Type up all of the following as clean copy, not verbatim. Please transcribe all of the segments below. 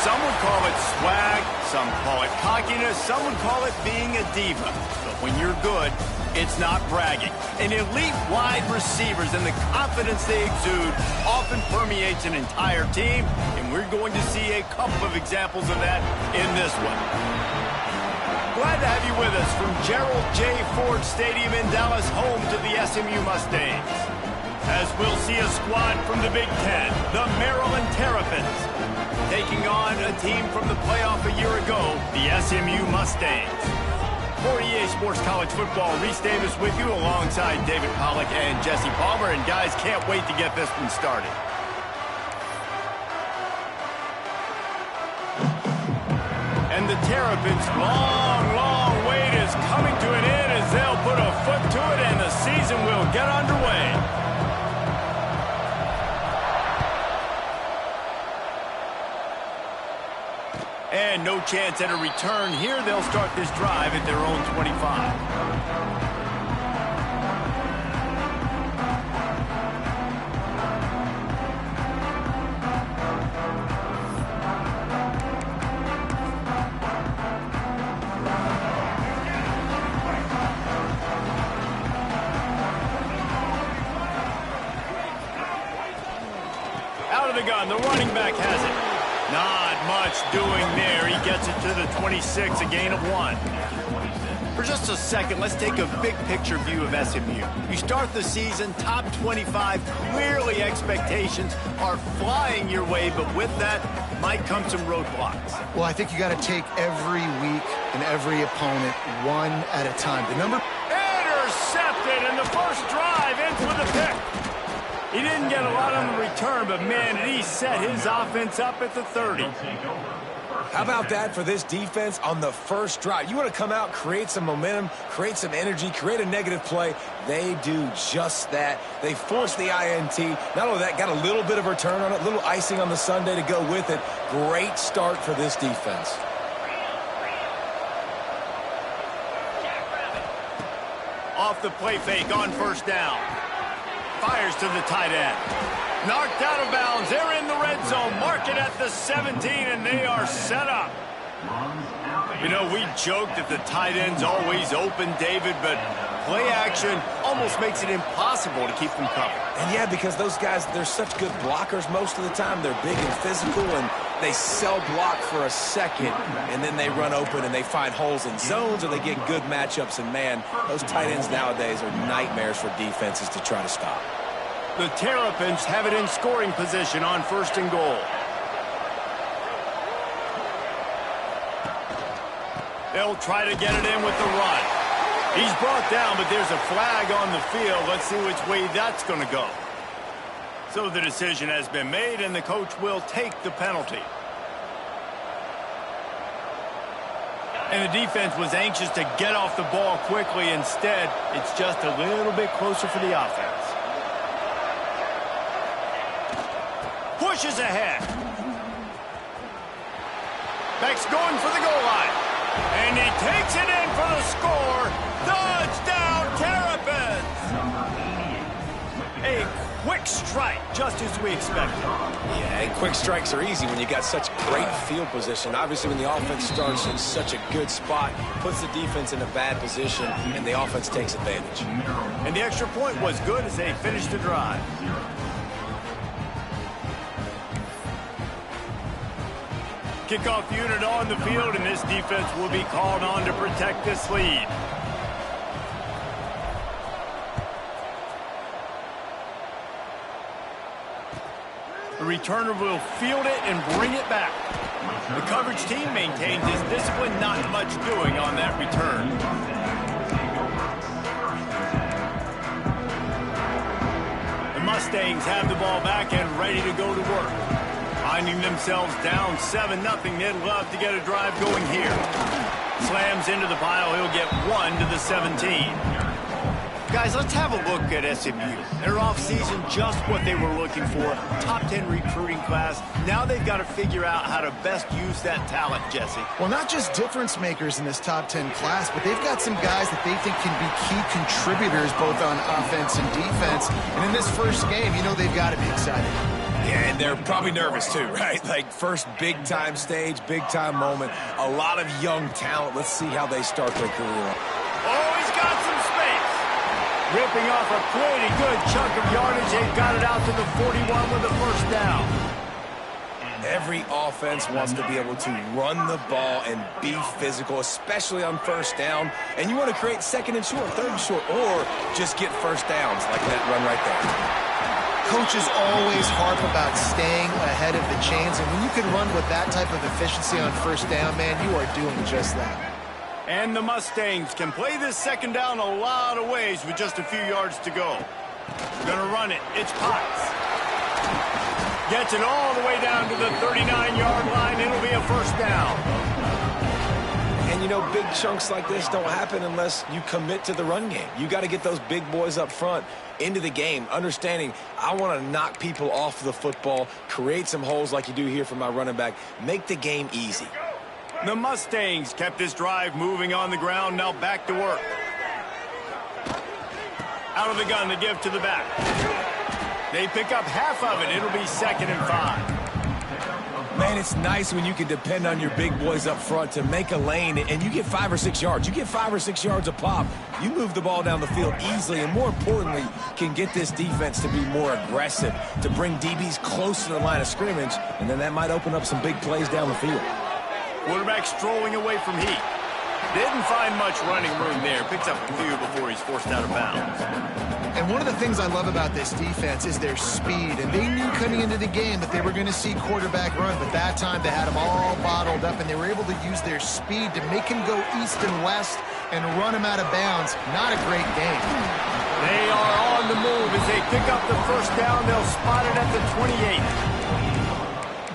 Some would call it swag, some call it cockiness, some would call it being a diva. But when you're good, it's not bragging. And elite wide receivers and the confidence they exude often permeates an entire team, and we're going to see a couple of examples of that in this one. Glad to have you with us from Gerald J. Ford Stadium in Dallas, home to the SMU Mustangs. As we'll see a squad from the Big Ten, the Maryland Terrapins, taking on a team from the playoff a year ago, the SMU Mustangs. For EA Sports College Football, Reese Davis with you alongside David Pollack and Jesse Palmer. And guys, can't wait to get this one started. And the Terrapins' long wait is coming to an end as they'll put a foot to it and the season will get underway. And no chance at a return here. They'll start this drive at their own 25. Out of the gun, the running back has it. Not much doing there. He gets it to the 26, a gain of 1. For just a second, let's take a big picture view of SMU. You start the season top 25. Clearly expectations are flying your way, but with that might come some roadblocks. Well, I think you got to take every week and every opponent one at a time. The number... Intercepted, and the first drive ends with a pick. He didn't get a lot on the return, but man, did he set his offense up at the 30. How about that for this defense on the first drive? You want to come out, create some momentum, create some energy, create a negative play. They do just that. They force the INT. Not only that, got a little bit of return on it, a little icing on the sundae to go with it. Great start for this defense. Off the play fake on first down. Fires to the tight end. Knocked out of bounds. They're in the red zone. Mark it at the 17, and they are set up. You know, we joked that the tight end's always open, David, but play action almost makes it impossible to keep them covered. And yeah, because those guys, they're such good blockers most of the time. They're big and physical, and they cell block for a second, and then they run open and they find holes in zones, or they get good matchups. And man, those tight ends nowadays are nightmares for defenses to try to stop. The Terrapins have it in scoring position on first and goal. They'll try to get it in with the run. He's brought down, but there's a flag on the field. Let's see which way that's going to go. So the decision has been made, and the coach will take the penalty. And the defense was anxious to get off the ball quickly. Instead, it's just a little bit closer for the offense. Pushes ahead. Beck's going for the goal line. And he takes it in for the score. Touchdown, Terrapins! A quick strike, just as we expected. Yeah, and quick strikes are easy when you got such great field position. Obviously, when the offense starts in such a good spot, puts the defense in a bad position, and the offense takes advantage. And the extra point was good as they finished the drive. Kickoff unit on the field, and this defense will be called on to protect this lead. The returner will field it and bring it back. The coverage team maintains his discipline, not much doing on that return. The Mustangs have the ball back and ready to go to work. Finding themselves down 7-0, they'd love to get a drive going here. Slams into the pile, he'll get 1 to the 17. Guys, let's have a look at SMU. Their offseason, just what they were looking for. Top 10 recruiting class. Now they've got to figure out how to best use that talent, Jesse. Well, not just difference makers in this top 10 class, but they've got some guys that they think can be key contributors both on offense and defense. And in this first game, you know they've got to be excited. Yeah, and they're probably nervous too, right? Like first big-time stage, big-time moment. A lot of young talent. Let's see how they start their career. Oh, he's got some space. Ripping off a pretty good chunk of yardage. They've got it out to the 41 with a first down. Every offense wants to be able to run the ball and be physical, especially on first down. And you want to create second and short, third and short, or just get first downs like that run right there. Coaches always harp about staying ahead of the chains, and when you can run with that type of efficiency on first down, man, you are doing just that. And the Mustangs can play this second down a lot of ways with just a few yards to go. Gonna run it. It's Potts. Gets it all the way down to the 39-yard line. It'll be a first down. And, you know, big chunks like this don't happen unless you commit to the run game. You got to get those big boys up front into the game, understanding I want to knock people off the football, create some holes like you do here for my running back, make the game easy. The Mustangs kept this drive moving on the ground. Now back to work. Out of the gun to give to the back. They pick up half of it. It'll be 2nd and 5. Man, it's nice when you can depend on your big boys up front to make a lane, and you get 5 or 6 yards. You get 5 or 6 yards a pop. You move the ball down the field easily, and more importantly, can get this defense to be more aggressive, to bring DBs close to the line of scrimmage, and then that might open up some big plays down the field. Quarterback strolling away from heat. Didn't find much running room there. Picks up a few before he's forced out of bounds. And one of the things I love about this defense is their speed. And they knew coming into the game that they were going to see quarterback run. But that time they had him all bottled up, and they were able to use their speed to make him go east and west and run him out of bounds. Not a great game. They are on the move as they pick up the first down. They'll spot it at the 28.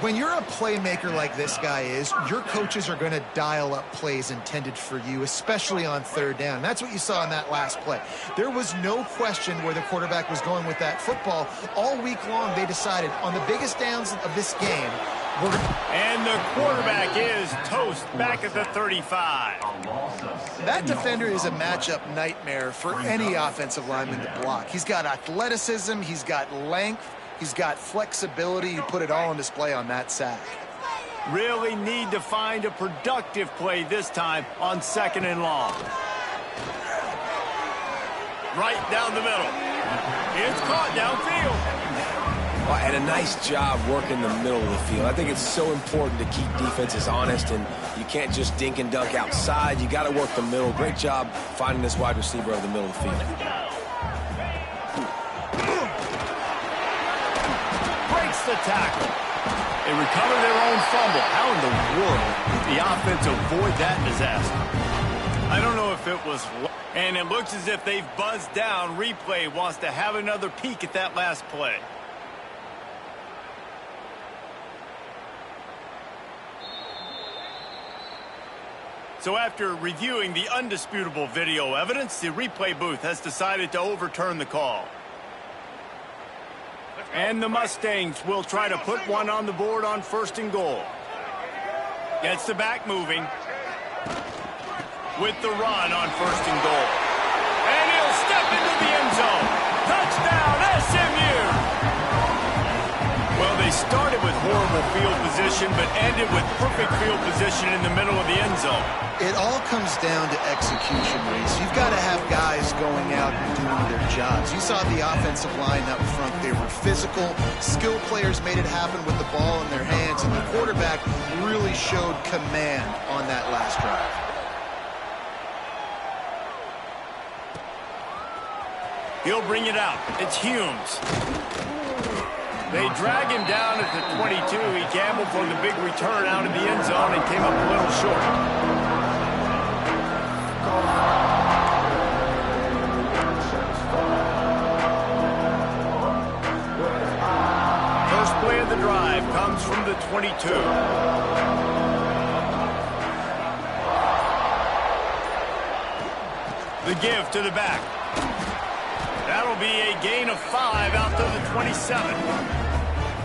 When you're a playmaker like this guy is, your coaches are going to dial up plays intended for you, especially on third down. And that's what you saw in that last play. There was no question where the quarterback was going with that football. All week long, they decided on the biggest downs of this game, and the quarterback is toast back at the 35. That defender is a matchup nightmare for any offensive lineman to block. He's got athleticism, he's got length, he's got flexibility. You put it all on display on that sack. Really need to find a productive play this time on 2nd and long. Right down the middle. It's caught downfield. And a nice job working the middle of the field. I think it's so important to keep defenses honest, and you can't just dink and dunk outside. You got to work the middle. Great job finding this wide receiver over the middle of the field. The tackle. They recover their own fumble. How in the world did the offense avoid that disaster? I don't know if it was... And it looks as if they've buzzed down. Replay wants to have another peek at that last play. So after reviewing the undisputable video evidence, the replay booth has decided to overturn the call. And the Mustangs will try to put one on the board on 1st and goal. Gets the back moving. With the run on 1st and goal. And he'll step into the end zone. Touchdown, SMU! Well, they started with horrible field position, but ended with perfect field position in the middle of the end zone. It all comes down to execution, Reese. You've got to have guys going out and doing their jobs. You saw the offensive line up front. They were physical. Skilled players made it happen with the ball in their hands, and the quarterback really showed command on that last drive. He'll bring it out. It's Humes. They drag him down at the 22. He gambled for the big return out of the end zone and came up a little short. First play of the drive comes from the 22. The give to the back. That'll be a gain of 5 out to the 27.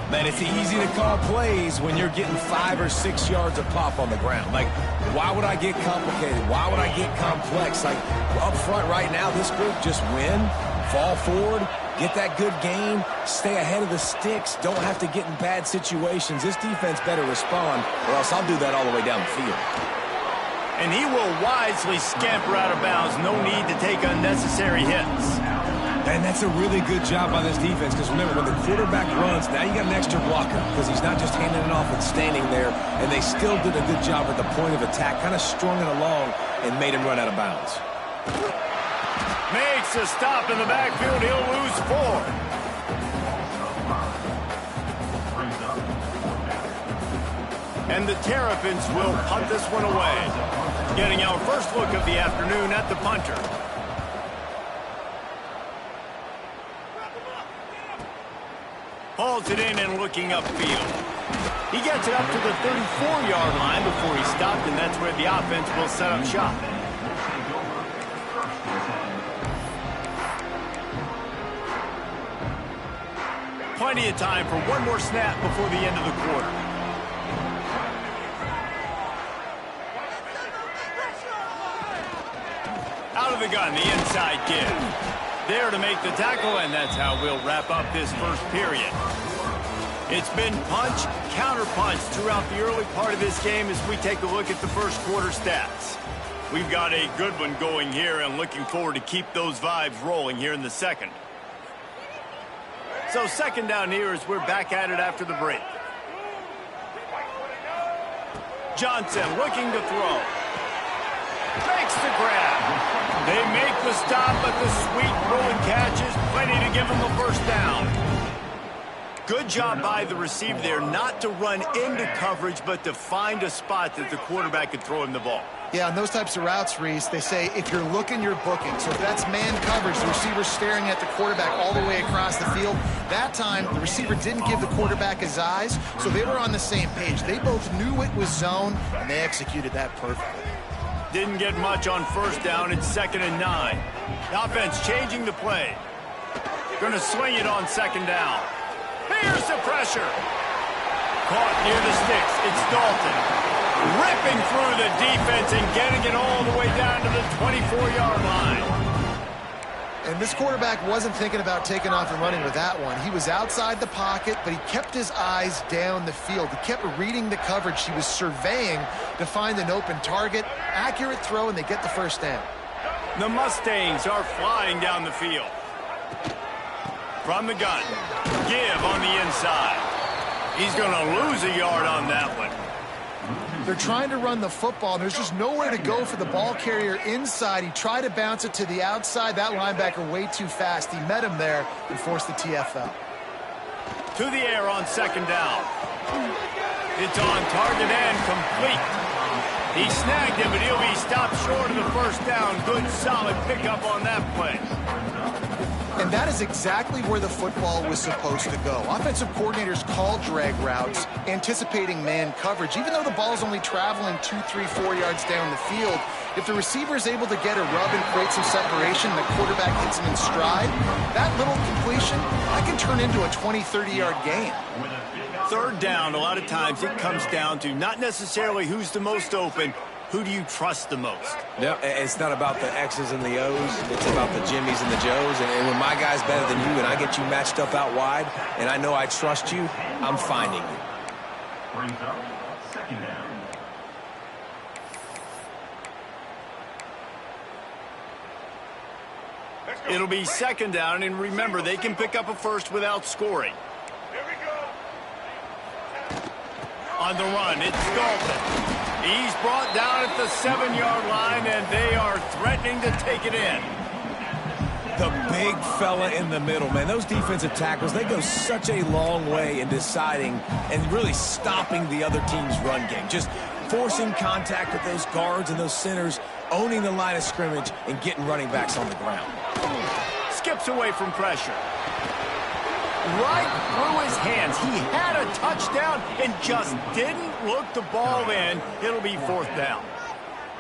Man, it's easy to call plays when you're getting 5 or 6 yards of pop on the ground. Like, why would I get complicated? Why would I get complex? Like, up front right now, this group just win, fall forward, get that good gain, stay ahead of the sticks, don't have to get in bad situations. This defense better respond, or else I'll do that all the way down the field. And he will wisely scamper out of bounds. No need to take unnecessary hits. And that's a really good job by this defense, because remember, when the quarterback runs, now you got an extra blocker, because he's not just handing it off and standing there, and they still did a good job at the point of attack, kind of strung it along and made him run out of bounds. Makes a stop in the backfield. He'll lose 4. And the Terrapins will punt this one away. Getting our first look of the afternoon at the punter. Hauls it in and looking upfield. He gets it up to the 34-yard line before he stopped, and that's where the offense will set up shop. Plenty of time for one more snap before the end of the quarter. Out of the gun, the inside give. There to make the tackle, and that's how we'll wrap up this first period. It's been punch, counter-punch throughout the early part of this game as we take a look at the first quarter stats. We've got a good one going here and looking forward to keep those vibes rolling here in the second. So second down here as we're back at it after the break. Johnson looking to throw. Makes the grab. They make the stop, but the sweet rolling catch is plenty to give them the first down. Good job by the receiver there not to run into coverage, but to find a spot that the quarterback could throw him the ball. Yeah, on those types of routes, Reese, they say if you're looking, you're booking. So if that's man coverage, the receiver's staring at the quarterback all the way across the field. That time, the receiver didn't give the quarterback his eyes, so they were on the same page. They both knew it was zone, and they executed that perfectly. Didn't get much on first down. It's 2nd and 9. The offense changing the play. Going to swing it on 2nd down. Here's the pressure. Caught near the sticks. It's Dalton. Ripping through the defense and getting it all the way down to the 24-yard line. And this quarterback wasn't thinking about taking off and running with that one. He was outside the pocket, but he kept his eyes down the field. He kept reading the coverage. He was surveying to find an open target. Accurate throw, and they get the first down. The Mustangs are flying down the field. From the gun. Give on the inside. He's going to lose a yard on that one. They're trying to run the football, and there's just nowhere to go for the ball carrier inside. He tried to bounce it to the outside. That linebacker way too fast. He met him there and forced the TFL. To the air on 2nd down. It's on target and complete. He snagged him, but he'll be stopped short of the first down. Good, solid pickup on that play. And that is exactly where the football was supposed to go. Offensive coordinators call drag routes, anticipating man coverage. Even though the ball is only traveling 2, 3, 4 yards down the field, if the receiver is able to get a rub and create some separation, and the quarterback hits him in stride, that little completion, that can turn into a 20, 30-yard gain. 3rd down, a lot of times it comes down to not necessarily who's the most open, who do you trust the most? No, it's not about the X's and the O's. It's about the Jimmies and the Joes. And when my guy's better than you and I get you matched up out wide and I know I trust you, I'm finding you. Brings up 2nd down. It'll be 2nd down, and remember, they can pick up a first without scoring. On the run, it's Dalton. He's brought down at the 7-yard line, and they are threatening to take it in. The big fella in the middle, man. Those defensive tackles, they go such a long way in deciding and really stopping the other team's run game. Just forcing contact with those guards and those centers, owning the line of scrimmage, and getting running backs on the ground. Skips away from pressure. Right through his hands. He had a touchdown and just didn't look the ball in. It'll be 4th down.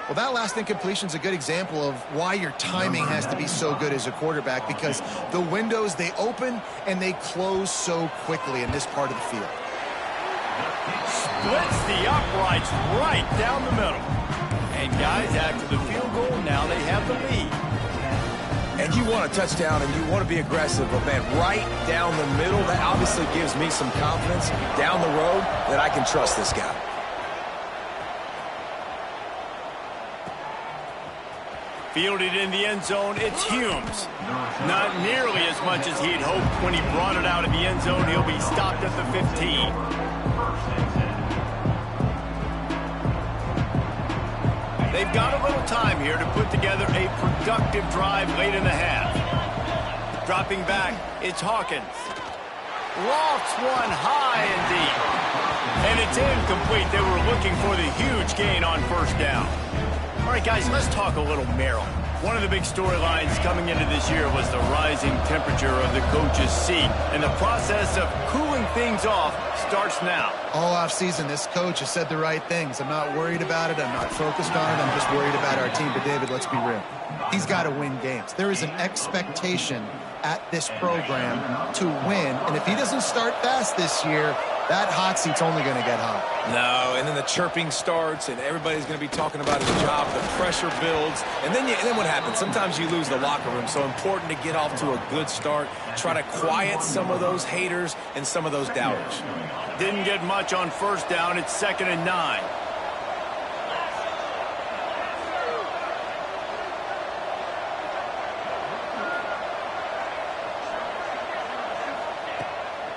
Well, that last incompletion is a good example of why your timing has to be so good as a quarterback, because the windows, they open and they close so quickly in this part of the field. Splits the uprights right down the middle. And guys, after the field goal, now they have the lead. And you want a touchdown and you want to be aggressive, but man, right down the middle, that obviously gives me some confidence down the road that I can trust this guy. Fielded in the end zone, it's Humes. Not nearly as much as he'd hoped when he brought it out of the end zone. He'll be stopped at the 15. They've got a little time here to put together a productive drive late in the half. Dropping back, it's Hawkins. Lofts one high and deep. And it's incomplete. They were looking for the huge gain on first down. All right, guys, let's talk a little Maryland. One of the big storylines coming into this year was the rising temperature of the coach's seat. And the process of cooling things off starts now. All offseason, this coach has said the right things. I'm not worried about it. I'm not focused on it. I'm just worried about our team. But, David, let's be real. He's got to win games. There is an expectation at this program to win. And if he doesn't start fast this year, that hot seat's only going to get hot. No, and then the chirping starts, and everybody's going to be talking about his job. The pressure builds, and then what happens? Sometimes you lose the locker room, so important to get off to a good start. Try to quiet some of those haters and some of those doubters. Didn't get much on first down. It's 2nd and 9.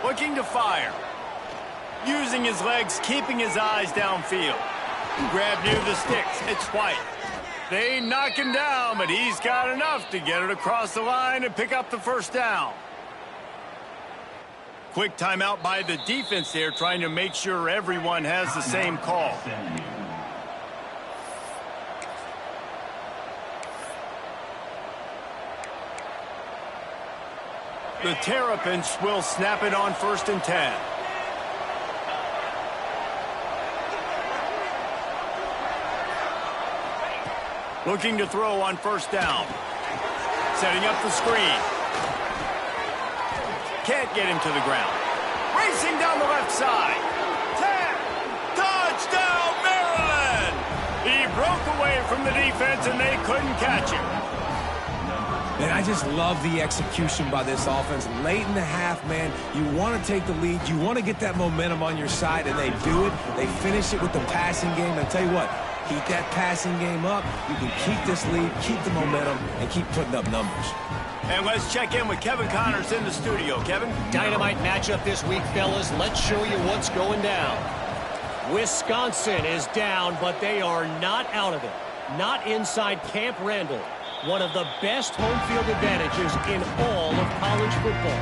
Looking to fire. Using his legs, keeping his eyes downfield. Grab near the sticks. It's White. They knock him down, but he's got enough to get it across the line and pick up the first down. Quick timeout by the defense there, trying to make sure everyone has the same call. The Terrapins will snap it on 1st and 10. Looking to throw on first down. Setting up the screen. Can't get him to the ground. Racing down the left side. 10. Touchdown, Maryland! He broke away from the defense and they couldn't catch him. And I just love the execution by this offense. Late in the half, man, you want to take the lead. You want to get that momentum on your side, and they do it. They finish it with the passing game. And I tell you what, keep that passing game up. You can keep this lead, keep the momentum, and keep putting up numbers. And let's check in with Kevin Connors in the studio. Kevin? Dynamite matchup this week, fellas. Let's show you what's going down. Wisconsin is down, but they are not out of it. Not inside Camp Randall. One of the best home field advantages in all of college football.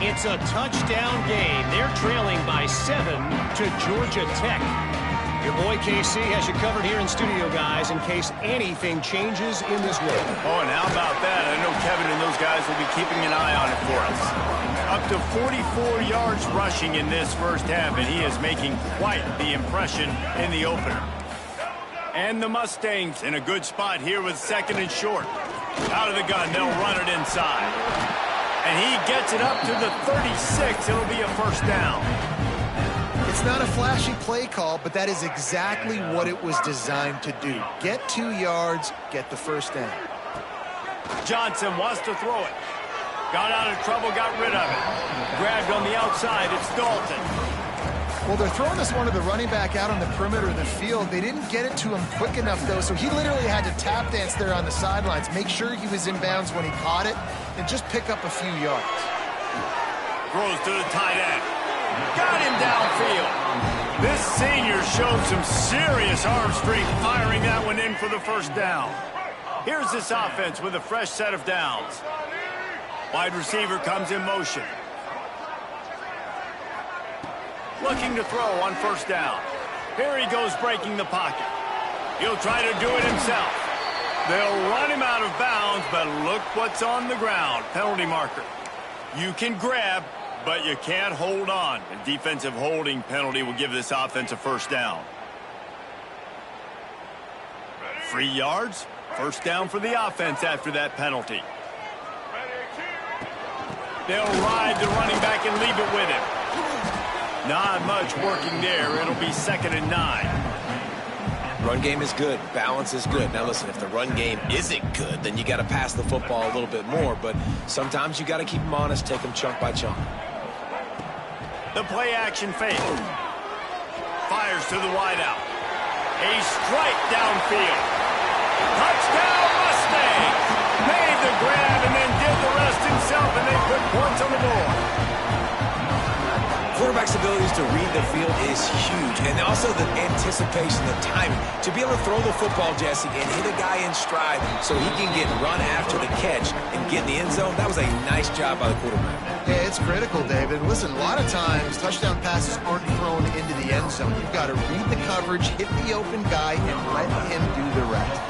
It's a touchdown game. They're trailing by 7 to Georgia Tech. Your boy KC has you covered here in studio, guys, in case anything changes in this one. Oh, and how about that? I know Kevin and those guys will be keeping an eye on it for us. Up to 44 yards rushing in this first half, and he is making quite the impression in the opener. And the Mustangs in a good spot here with 2nd and short. Out of the gun, they'll run it inside. And he gets it up to the 36. It'll be a first down. It's not a flashy play call, but that is exactly what it was designed to do. Get 2 yards, get the first down. Johnson wants to throw it. Got out of trouble, got rid of it. Grabbed on the outside, it's Dalton. Well, they're throwing this one to the running back out on the perimeter of the field. They didn't get it to him quick enough, though, so he literally had to tap dance there on the sidelines, make sure he was in bounds when he caught it, and just pick up a few yards. Throws to the tight end. Got him downfield. This senior showed some serious arm strength firing that one in for the first down. Here's this offense with a fresh set of downs. Wide receiver comes in motion. Looking to throw on first down. Here he goes breaking the pocket. He'll try to do it himself. They'll run him out of bounds, but look what's on the ground. Penalty marker. You can grab, but you can't hold on. A defensive holding penalty will give this offense a first down. 3 yards. First down for the offense after that penalty. They'll ride the running back and leave it with him. Not much working there. It'll be 2nd and 9. Run game is good. Balance is good. Now, listen, if the run game isn't good, then you got to pass the football a little bit more. But sometimes you got to keep them honest, take them chunk by chunk. The play action fake. Fires to the wideout. A strike downfield. Touchdown Mustangs! Made the grab and then did the rest himself, and they put points on the board. Quarterback's abilities to read the field is huge, and also the anticipation, the timing. To be able to throw the football, Jesse, and hit a guy in stride so he can get run after the catch and get in the end zone, that was a nice job by the quarterback. Yeah, it's critical, David. Listen, a lot of times touchdown passes aren't thrown into the end zone. You've got to read the coverage, hit the open guy, and let him do the rest.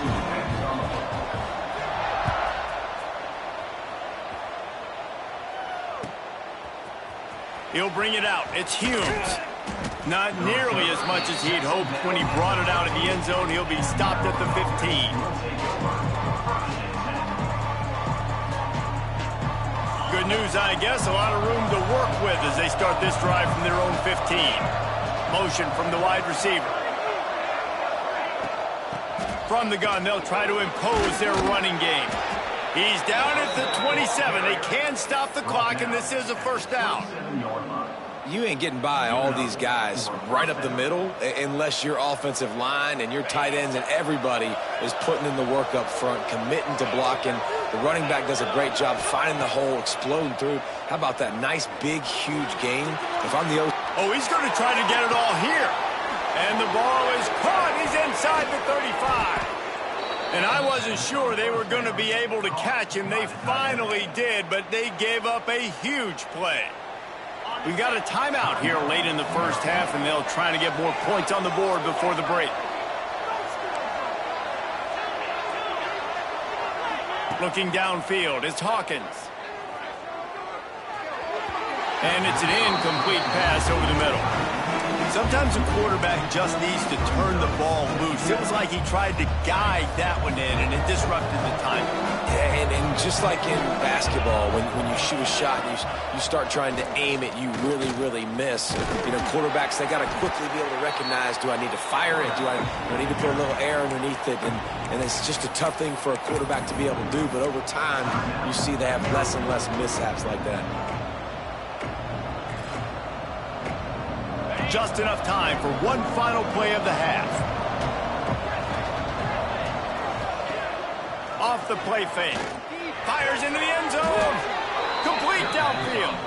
He'll bring it out. It's Humes. Not nearly as much as he'd hoped when he brought it out of the end zone. He'll be stopped at the 15. Good news, I guess. A lot of room to work with as they start this drive from their own 15. Motion from the wide receiver. From the gun, they'll try to impose their running game. He's down at the 27. They can stop the clock, and this is a first down. You ain't getting by all these guys right up the middle unless your offensive line and your tight ends and everybody is putting in the work up front, committing to blocking. The running back does a great job finding the hole, exploding through. How about that nice, big, huge gain? If I'm the Oh, he's going to try to get it all here. And the ball is caught. He's inside the 35. And I wasn't sure they were going to be able to catch him. They finally did, but they gave up a huge play. We've got a timeout here late in the first half, and they'll try to get more points on the board before the break. Looking downfield, it's Hawkins. And it's an incomplete pass over the middle. Sometimes a quarterback just needs to turn the ball loose. It was like he tried to guide that one in, and it disrupted the timing. Yeah, and just like in basketball, when you shoot a shot and you start trying to aim it, you really miss. You know, quarterbacks, they got to quickly be able to recognize, do I need to fire it? Do I need to put a little air underneath it? And it's just a tough thing for a quarterback to be able to do. But over time, you see they have less and less mishaps like that. Just enough time for one final play of the half. Off the play fake. Fires into the end zone. Complete downfield.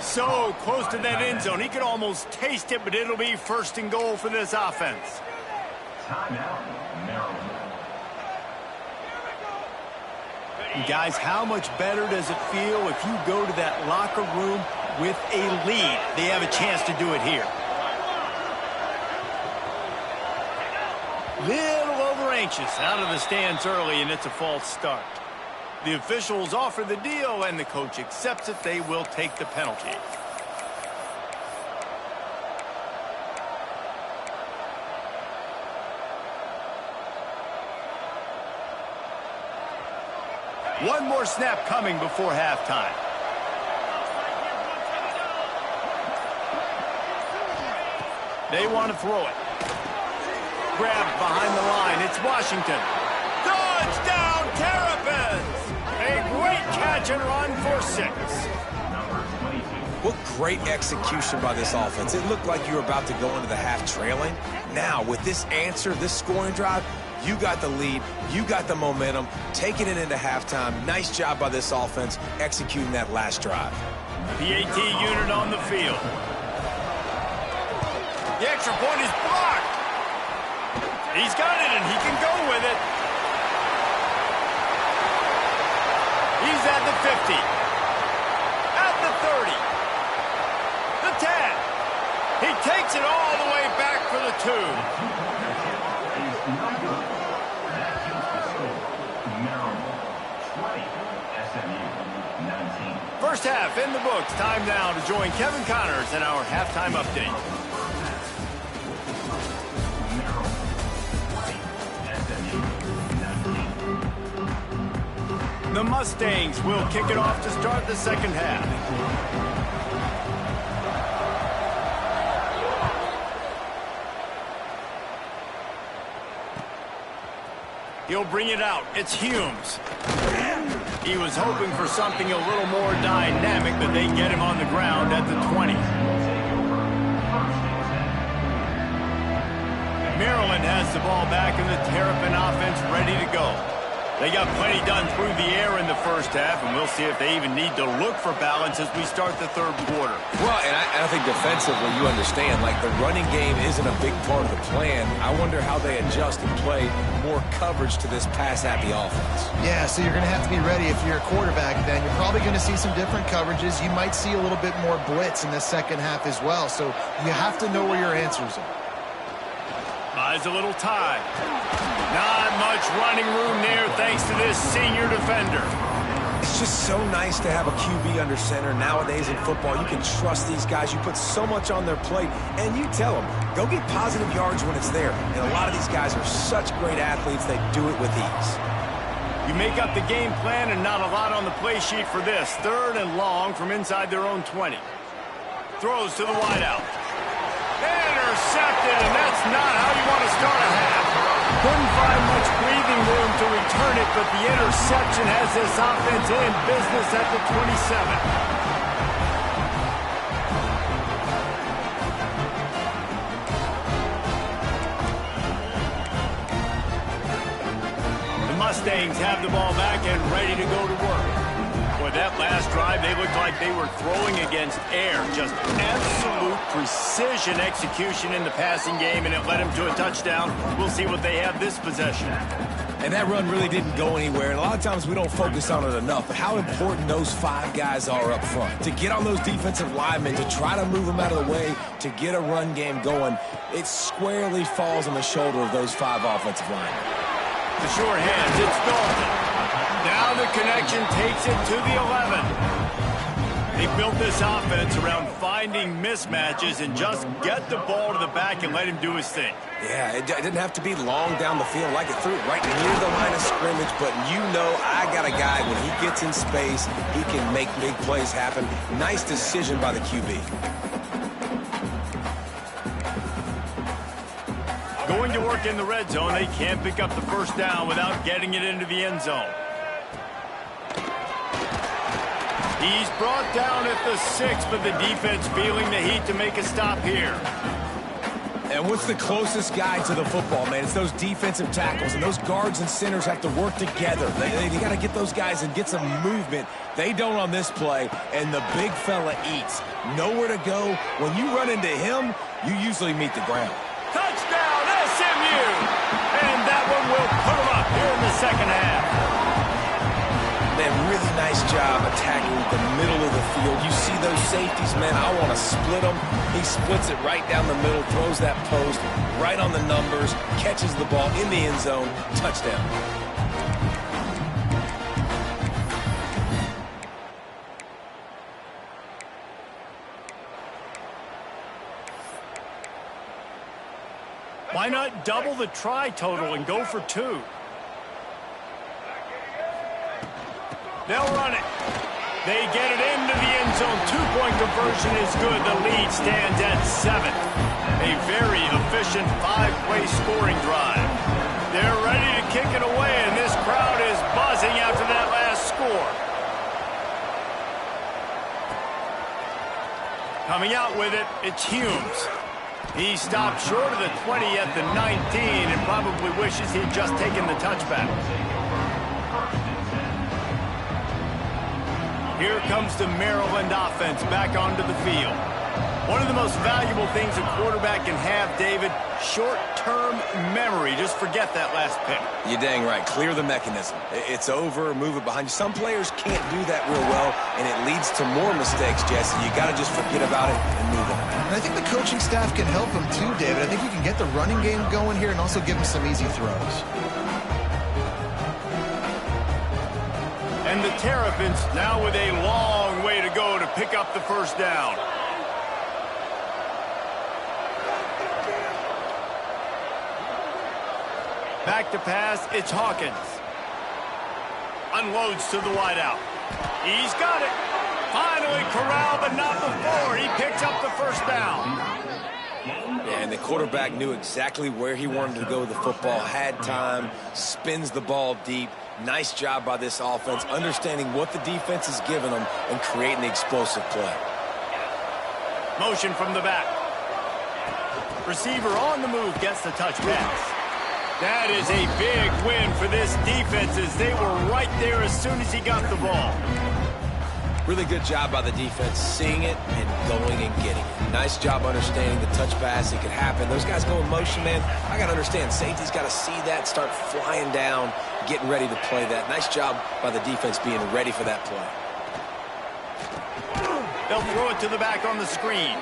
So close to that end zone. He could almost taste it, but it'll be 1st and goal for this offense. Guys, how much better does it feel if you go to that locker room with a lead? They have a chance to do it here. Little over-anxious out of the stands early, and it's a false start. The officials offer the deal, and the coach accepts it. They will take the penalty. One more snap coming before halftime. They want to throw it. Grabbed behind the line. It's Washington. Touchdown, Terrapins! A great catch and run for 6. What great execution by this offense. It looked like you were about to go into the half trailing. Now, with this answer, this scoring drive, you got the lead, you got the momentum, taking it into halftime. Nice job by this offense executing that last drive. PAT unit on the field. The extra point is blocked. He's got it, and he can go with it. He's at the 50. At the 30. The 10. He takes it all the way back for the 2. First half in the books. Time now to join Kevin Connors in our halftime update. The Mustangs will kick it off to start the second half. He'll bring it out. It's Humes. He was hoping for something a little more dynamic, but they get him on the ground at the 20. Maryland has the ball back and the Terrapin offense ready to go. They got plenty done through the air in the first half, and we'll see if they even need to look for balance as we start the third quarter. Well, and I think defensively, you understand, like the running game isn't a big part of the plan. I wonder how they adjust and play more coverage to this pass-happy offense. Yeah, so you're going to have to be ready if you're a quarterback then. You're probably going to see some different coverages. You might see a little bit more blitz in the second half as well, so you have to know where your answers are. Buys a little time. Not much running room there thanks to this senior defender. It's just so nice to have a QB under center. Nowadays in football, you can trust these guys. You put so much on their plate, and you tell them, go get positive yards when it's there. And a lot of these guys are such great athletes, they do it with ease. You make up the game plan and not a lot on the play sheet for this. Third and long from inside their own 20. Throws to the wideout. Intercepted, and that's not how you want to start a half. Couldn't find much breathing room to return it, but the interception has this offense in business at the 27. The Mustangs have the ball back and ready to go to work. Boy, that last drive, they looked like they were throwing against air. Just absolute precision execution in the passing game, and it led them to a touchdown. We'll see what they have this possession. And that run really didn't go anywhere. And a lot of times we don't focus on it enough, but how important those 5 guys are up front. To get on those defensive linemen, to try to move them out of the way, to get a run game going, it squarely falls on the shoulder of those 5 offensive linemen. The short hands, it's Dalton. Now the connection takes it to the 11. They built this offense around finding mismatches and just get the ball to the back and let him do his thing. Yeah, it didn't have to be long down the field. Like it threw it right near the line of scrimmage, but you know I got a guy, when he gets in space, he can make big plays happen. Nice decision by the QB. Going to work in the red zone, they can't pick up the first down without getting it into the end zone. He's brought down at the 6, but the defense feeling the heat to make a stop here. And what's the closest guy to the football, man? It's those defensive tackles, and those guards and centers have to work together. They got to get those guys and get some movement. They don't on this play, and the big fella eats. Nowhere to go. When you run into him, you usually meet the ground. Touchdown, SMU! And that one will put them up here in the second half. Man, really nice job attacking the middle of the field. You see those safeties, man, I want to split them. He splits it right down the middle, throws that post right on the numbers, catches the ball in the end zone, touchdown. Why not double the try total and go for 2? They'll run it. They get it into the end zone. 2-point conversion is good. The lead stands at 7. A very efficient 5-play scoring drive. They're ready to kick it away, and this crowd is buzzing after that last score. Coming out with it, it's Humes. He stopped short of the 20 at the 19 and probably wishes he'd just taken the touchback. Here comes the Maryland offense back onto the field. One of the most valuable things a quarterback can have, David, short-term memory. Just forget that last pick. You're dang right. Clear the mechanism. It's over, move it behind you. Some players can't do that real well, and it leads to more mistakes, Jesse. You got to just forget about it and move on. And I think the coaching staff can help him too, David. I think you can get the running game going here and also give him some easy throws. And the Terrapins now with a long way to go to pick up the first down. Back to pass, it's Hawkins. Unloads to the wideout. He's got it. Finally corralled, but not before. He picks up the first down. Yeah, and the quarterback knew exactly where he wanted to go with the football, had time, spins the ball deep. Nice job by this offense, understanding what the defense is giving them and creating the explosive play. Motion from the back. Receiver on the move gets the touch pass. That is a big win for this defense as they were right there as soon as he got the ball. Really good job by the defense, seeing it and going and getting it. Nice job understanding the touch pass. It could happen. Those guys go in motion, man. I got to understand, safety's got to see that, start flying down, getting ready to play that. Nice job by the defense being ready for that play. They'll throw it to the back on the screen.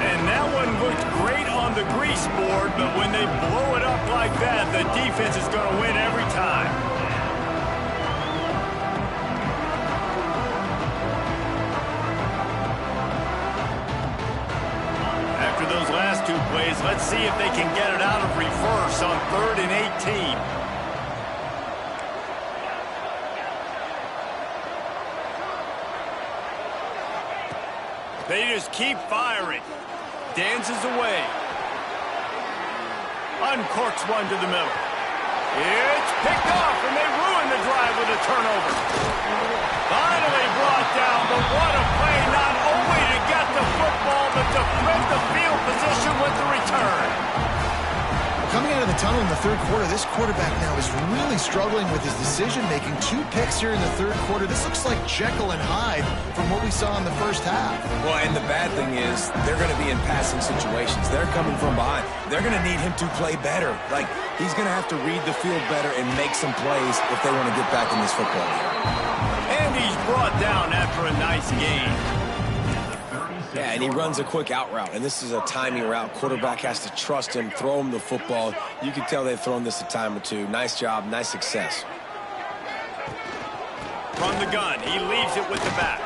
And that one looked great on the grease board, but when they blow it up like that, the defense is going to win every time. After those last two plays, let's see if they can get it out of reverse on 3rd and 18. They just keep firing. Dances away. Uncorks one to the middle. It's picked off, and they ruin the drive with a turnover. Finally brought down, but what a play, not only to get the football, but to flip the field position with the return. Coming out of the tunnel in the third quarter, this quarterback now is really struggling with his decision-making. 2 picks here in the third quarter. This looks like Jekyll and Hyde from what we saw in the first half. Well, and the bad thing is they're going to be in passing situations. They're coming from behind. They're going to need him to play better. Like, he's going to have to read the field better and make some plays if they want to get back in this football game. And he's brought down after a nice gain. Yeah, and he runs a quick out route, and this is a timing route. Quarterback has to trust him, throw him the football. You can tell they've thrown this a time or two. Nice job, nice success. From the gun, he leaves it with the back.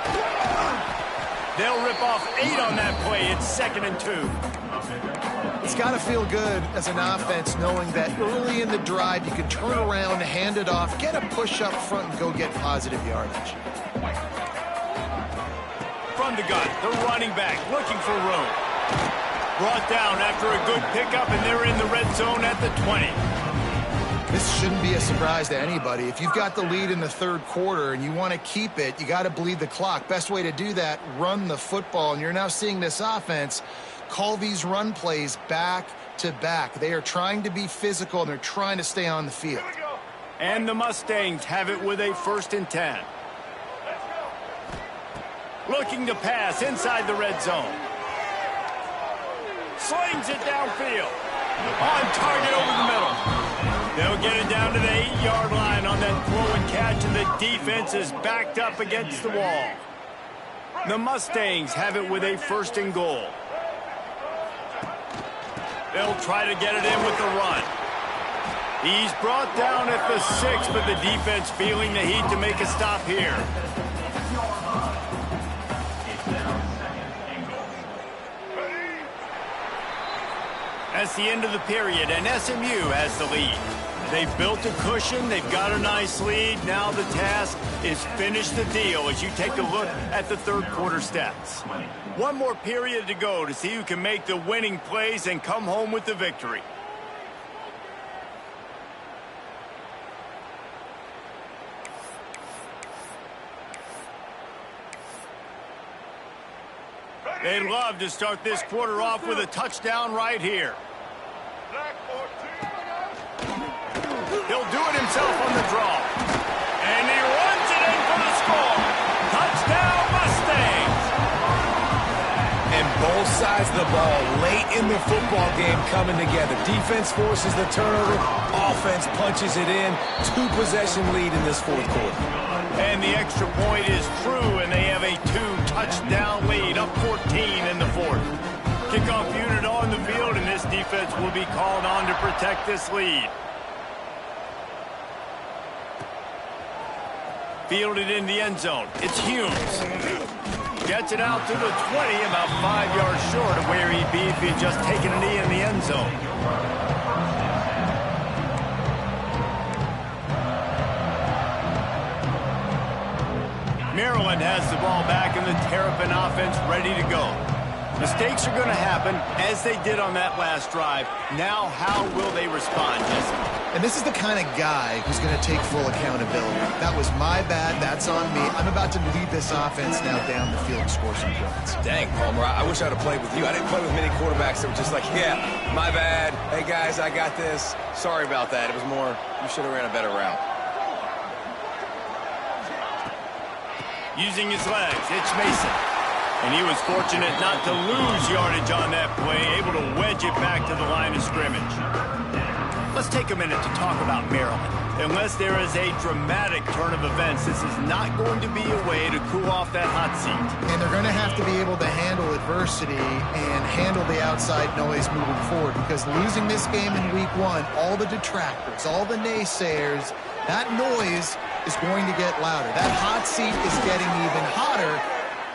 They'll rip off 8 on that play. It's 2nd and 2. It's got to feel good as an offense knowing that early in the drive you can turn around, hand it off, get a push up front, and go get positive yardage. From the gun, the running back looking for room. Brought down after a good pickup, and they're in the red zone at the 20. This shouldn't be a surprise to anybody. If you've got the lead in the third quarter and you want to keep it, you got to bleed the clock. Best way to do that, run the football. And you're now seeing this offense call these run plays back to back. They are trying to be physical, and they're trying to stay on the field. And the Mustangs have it with a 1st and 10. Looking to pass inside the red zone. Slings it downfield. On target over the middle. They'll get it down to the 8-yard line on that throw and catch, and the defense is backed up against the wall. The Mustangs have it with a 1st and goal. They'll try to get it in with the run. He's brought down at the 6, but the defense feeling the heat to make a stop here. That's the end of the period, and SMU has the lead. They've built a cushion. They've got a nice lead. Now the task is finish the deal as you take a look at the third quarter stats. One more period to go to see who can make the winning plays and come home with the victory. They'd love to start this quarter off with a touchdown right here. He'll do it himself on the draw. And he runs it in for the score. Touchdown, Mustangs! And both sides of the ball late in the football game coming together. Defense forces the turnover. Offense punches it in. 2-possession lead in this fourth quarter. And the extra point is true, and they have a 2-touchdown lead, up 14 in the fourth. Kickoff unit on the field, and this defense will be called on to protect this lead. Fielded in the end zone. It's Humes. Gets it out to the 20, about 5 yards short of where he'd be if he had just taken a knee in the end zone. Maryland has the ball back and the Terrapin offense ready to go. Mistakes are going to happen, as they did on that last drive. Now, how will they respond, Jesse? And this is the kind of guy who's going to take full accountability. That was my bad. That's on me. I'm about to lead this offense now down the field and score some points. Dang, Palmer, I wish I would have played with you. I didn't play with many quarterbacks that were just like, yeah, my bad. Hey, guys, I got this. Sorry about that. It was more, you should have ran a better route. Using his legs, it's Mason. And he was fortunate not to lose yardage on that play, able to wedge it back to the line of scrimmage. Let's take a minute to talk about Maryland. Unless there is a dramatic turn of events, this is not going to be a way to cool off that hot seat. And they're going to have to be able to handle adversity and handle the outside noise moving forward, because losing this game in week 1, all the detractors, all the naysayers, that noise is going to get louder. That hot seat is getting even hotter.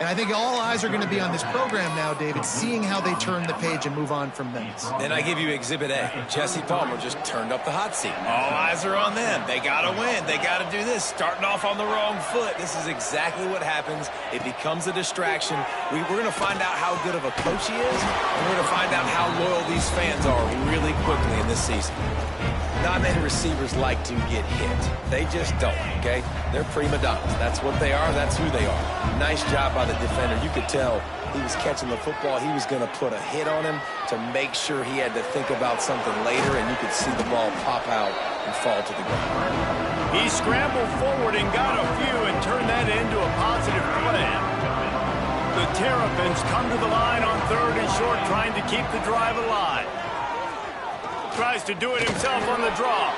And I think all eyes are going to be on this program now, David, seeing how they turn the page and move on from this. Then I give you Exhibit A. Jesse Palmer just turned up the hot seat. All eyes are on them. They got to win. They got to do this. Starting off on the wrong foot. This is exactly what happens. It becomes a distraction. We're going to find out how good of a coach he is, and we're going to find out how loyal these fans are really quickly in this season. Not many receivers like to get hit. They just don't, okay? They're prima donnas. That's what they are. That's who they are. Nice job by the defender. You could tell he was catching the football. He was going to put a hit on him to make sure he had to think about something later, and you could see the ball pop out and fall to the ground. He scrambled forward and got a few and turned that into a positive play. The Terrapins come to the line on 3rd and short, trying to keep the drive alive. Tries to do it himself on the draw.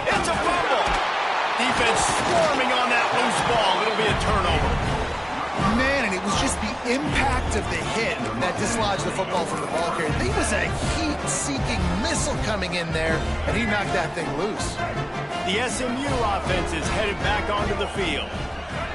It's a fumble. Defense swarming on that loose ball. It'll be a turnover. Man, and it was just the impact of the hit that dislodged the football from the ball carrier. There was a heat-seeking missile coming in there, and he knocked that thing loose. The SMU offense is headed back onto the field.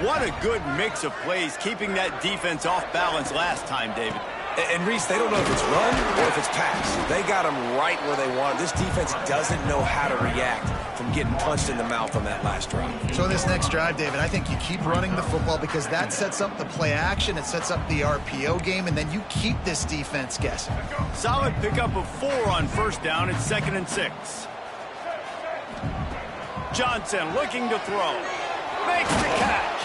What a good mix of plays, keeping that defense off balance last time, David. And Reese, they don't know if it's run or if it's pass. They got them right where they want. This defense doesn't know how to react from getting punched in the mouth on that last drive. So in this next drive, David, I think you keep running the football because that sets up the play action. It sets up the RPO game, and then you keep this defense guessing. Solid pickup of 4 on 1st down. It's 2nd and 6. Johnson looking to throw. Makes the catch.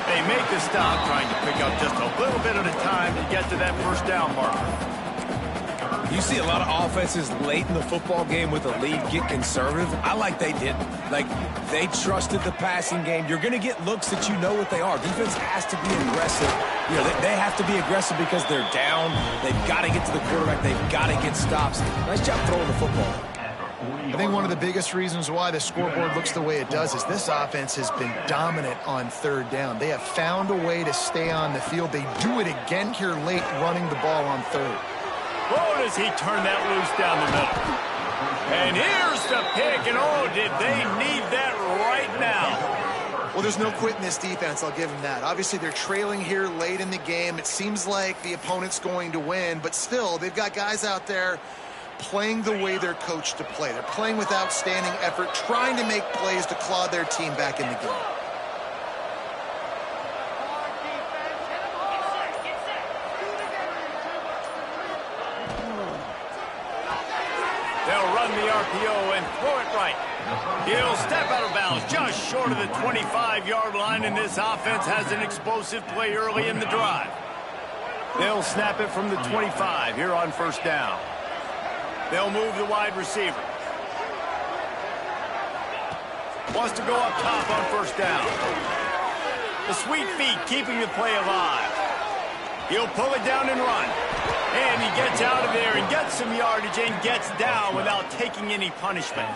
They make the stop, trying to pick up just a little bit at a time to get to that 1st down marker. You see a lot of offenses late in the football game with a lead get conservative. I like they didn't. Like, they trusted the passing game. You're going to get looks that you know what they are. Defense has to be aggressive. You know, they have to be aggressive because they're down. They've got to get to the quarterback. They've got to get stops. Nice job throwing the football. I think one of the biggest reasons why the scoreboard looks the way it does is this offense has been dominant on 3rd down. They have found a way to stay on the field. They do it again here late, running the ball on 3rd. Oh, does he turn that loose down the middle? And here's the pick, and oh, did they need that right now. Well, there's no quitting this defense, I'll give them that. Obviously, they're trailing here late in the game. It seems like the opponent's going to win, but still, they've got guys out there playing the way they're coached to play. They're playing with outstanding effort, trying to make plays to claw their team back in the game. They'll run the RPO and throw it right. He'll step out of bounds just short of the 25-yard line, and this offense has an explosive play early in the drive. They'll snap it from the 25 here on 1st down. They'll move the wide receiver. Wants to go up top on 1st down. The sweet feet keeping the play alive. He'll pull it down and run. And he gets out of there and gets some yardage and gets down without taking any punishment.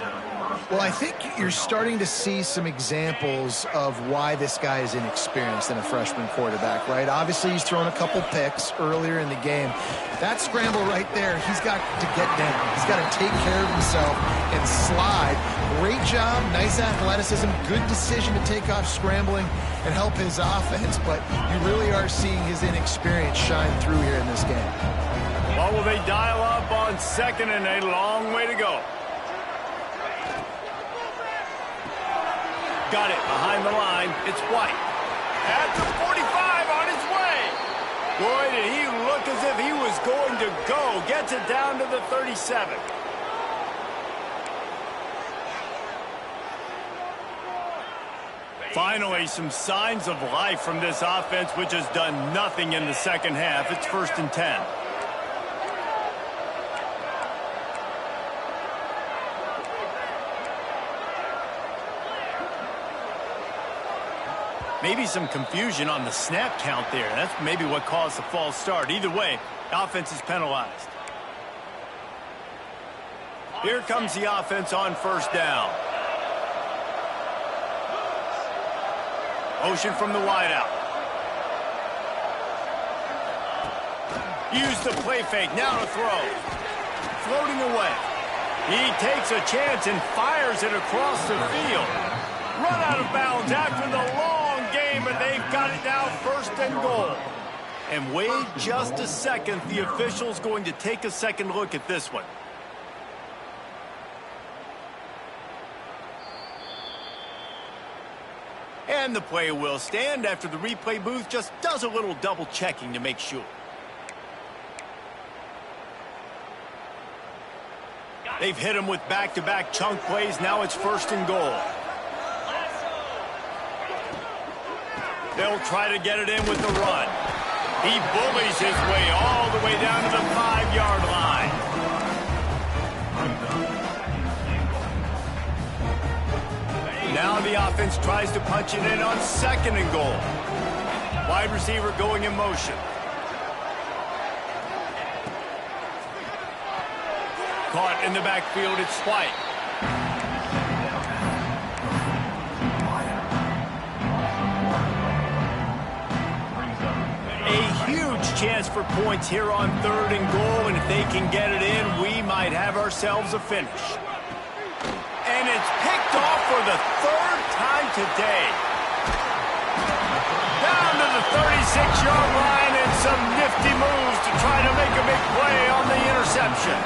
Well, I think you're starting to see some examples of why this guy is inexperienced in a freshman quarterback, right? Obviously, he's thrown a couple picks earlier in the game. That scramble right there, he's got to get down. He's got to take care of himself and slide. Great job, nice athleticism, good decision to take off scrambling and help his offense, but you really are seeing his inexperience shine through here in this game. Well, will they dial up on 2nd and a long way to go? Got it behind the line. It's White. At the 45 on his way. Boy, did he look as if he was going to go. Gets it down to the 37. Finally, some signs of life from this offense, which has done nothing in the second half. It's 1st and 10. Maybe some confusion on the snap count there. That's maybe what caused the false start. Either way, offense is penalized. Here comes the offense on 1st down. Motion from the wideout. Use the play fake. Now to throw. Floating away. He takes a chance and fires it across the field. Run out of bounds after the long game, and they've got it now 1st and goal. And wait just a second. The official's going to take a second look at this one. And the play will stand after the replay booth just does a little double checking to make sure. They've hit him with back-to-back chunk plays. Now it's 1st and goal. They'll try to get it in with the run. He bullies his way all the way down to the 5-yard line. Now the offense tries to punch it in on 2nd and goal. Wide receiver going in motion. Caught in the backfield, it's White. A huge chance for points here on 3rd and goal, and if they can get it in, we might have ourselves a finish. And it's picked off for the 3rd time today. Down to the 36-yard line and some nifty moves to try to make a big play on the interception.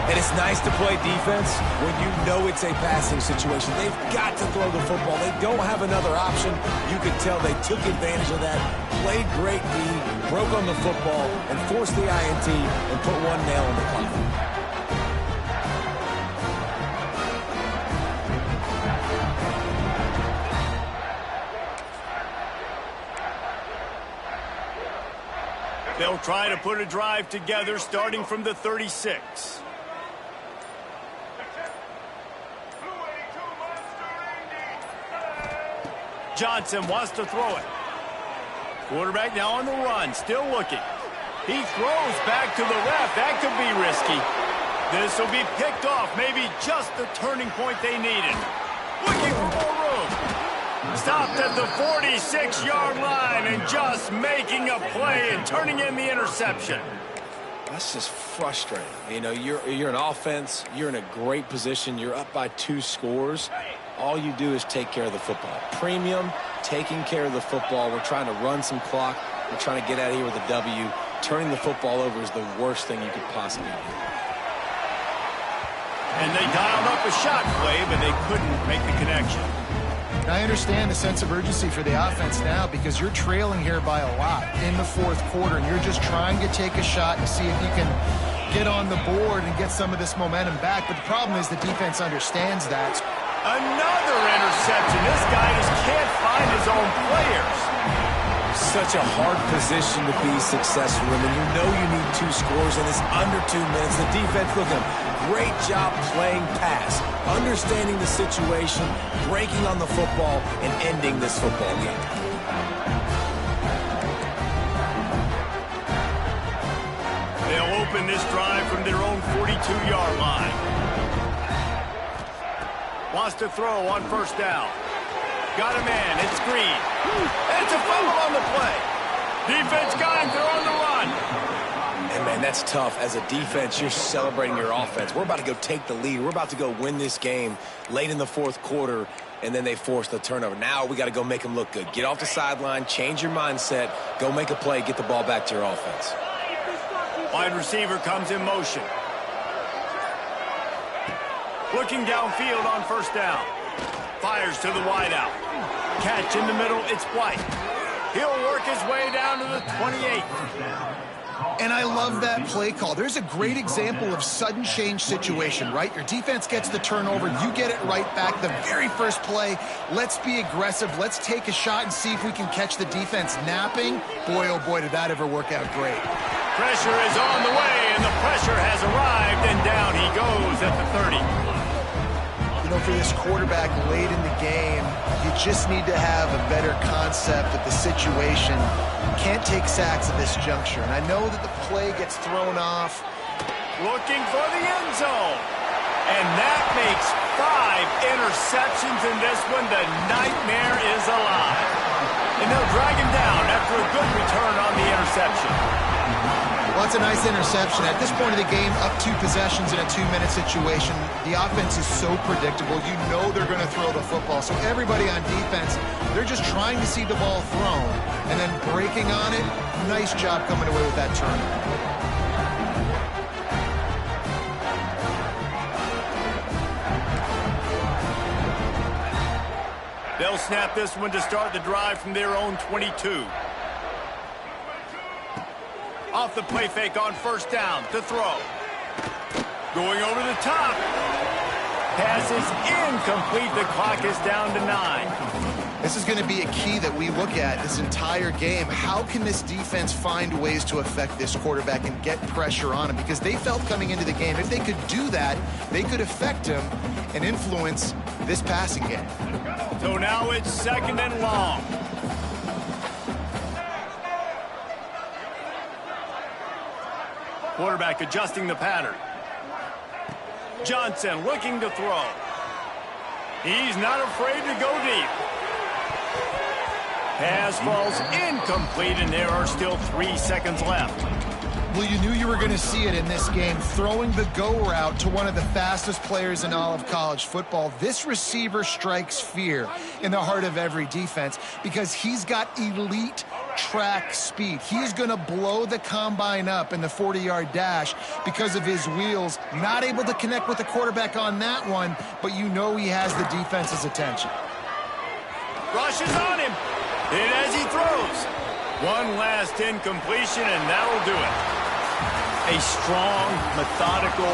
And it's nice to play defense when you know it's a passing situation. They've got to throw the football. They don't have another option. You could tell they took advantage of that, played great D, broke on the football, and forced the INT and put one nail in the coffin. They'll try to put a drive together starting from the 36. Johnson wants to throw it. Quarterback now on the run, still looking. He throws back to the left. That could be risky. This will be picked off. Maybe just the turning point they needed. Looking for more room. Stopped at the 46-yard line and just making a play and turning in the interception. That's just frustrating. You know, you're an offense. You're in a great position. You're up by 2 scores. All you do is take care of the football. Premium, taking care of the football. We're trying to run some clock. We're trying to get out of here with a W. Turning the football over is the worst thing you could possibly do. And they dialed up a shot play, but they couldn't make the connection. I understand the sense of urgency for the offense now because you're trailing here by a lot in the 4th quarter, and you're just trying to take a shot and see if you can get on the board and get some of this momentum back. But the problem is the defense understands that. Another interception. This guy just can't find his own players. Such a hard position to be successful in, and you know you need 2 scores in this under 2 minutes. The defense, look at him. Great job playing pass, understanding the situation, breaking on the football, and ending this football game. They'll open this drive from their own 42-yard line. Wants to throw on 1st down. Got a man. It's Green. It's a fumble on the play. Defense got him. They're on the run. And, man, that's tough. As a defense, you're celebrating your offense. We're about to go take the lead. We're about to go win this game late in the 4th quarter, and then they force the turnover. Now we got to go make them look good. Get off the sideline, change your mindset, go make a play, get the ball back to your offense. Wide receiver comes in motion. Looking downfield on 1st down. Fires to the wideout. Catch in the middle, it's White. He'll work his way down to the 28. And I love that play call. There's a great example of sudden change situation, right? Your defense gets the turnover. You get it right back. The very first play, let's be aggressive. Let's take a shot and see if we can catch the defense napping. Boy, oh boy, did that ever work out great. Pressure is on the way, and the pressure has arrived, and down he goes at the 30. You know, for this quarterback late in the game, you just need to have a better concept of the situation. Can't take sacks at this juncture. And I know that the play gets thrown off. Looking for the end zone. And that makes 5 interceptions in this one. The nightmare is alive. And they'll drag him down after a good return on the interception. Well, that's a nice interception. At this point of the game, up 2 possessions in a 2-minute situation, the offense is so predictable. You know they're going to throw the football. So everybody on defense, they're just trying to see the ball thrown and then breaking on it. Nice job coming away with that turnover. They'll snap this one to start the drive from their own 22. Off the play fake on first down to throw. Going over the top. Pass is incomplete. The clock is down to 9. This is going to be a key that we look at this entire game. How can this defense find ways to affect this quarterback and get pressure on him? Because they felt coming into the game, if they could do that, they could affect him and influence this passing game. So now it's 2nd and long. Quarterback adjusting the pattern. Johnson looking to throw. He's not afraid to go deep. Pass falls incomplete, and there are still 3 seconds left. Well, you knew you were going to see it in this game, throwing the go route to one of the fastest players in all of college football. This receiver strikes fear in the heart of every defense because he's got elite track speed. He's going to blow the combine up in the 40-yard dash because of his wheels. Not able to connect with the quarterback on that one, but you know he has the defense's attention. Rushes on him. And as he throws, one last incompletion, and that'll do it. A strong, methodical,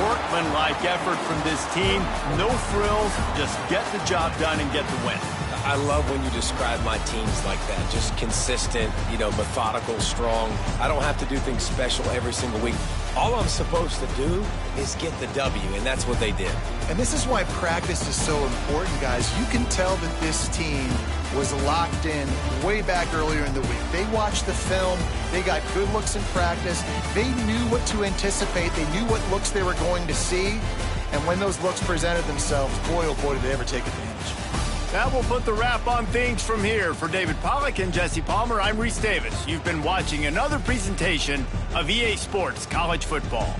workmanlike effort from this team. No frills, just get the job done and get the win. I love when you describe my teams like that. Just consistent, methodical, strong. I don't have to do things special every single week. All I'm supposed to do is get the W, and that's what they did. And this is why practice is so important, guys. You can tell that this team was locked in way back earlier in the week. They watched the film. They got good looks in practice. They knew what to anticipate. They knew what looks they were going to see. And when those looks presented themselves, boy, oh boy, did they ever take advantage. That will put the wrap on things from here. For David Pollack and Jesse Palmer, I'm Reese Davis. You've been watching another presentation of EA Sports College Football.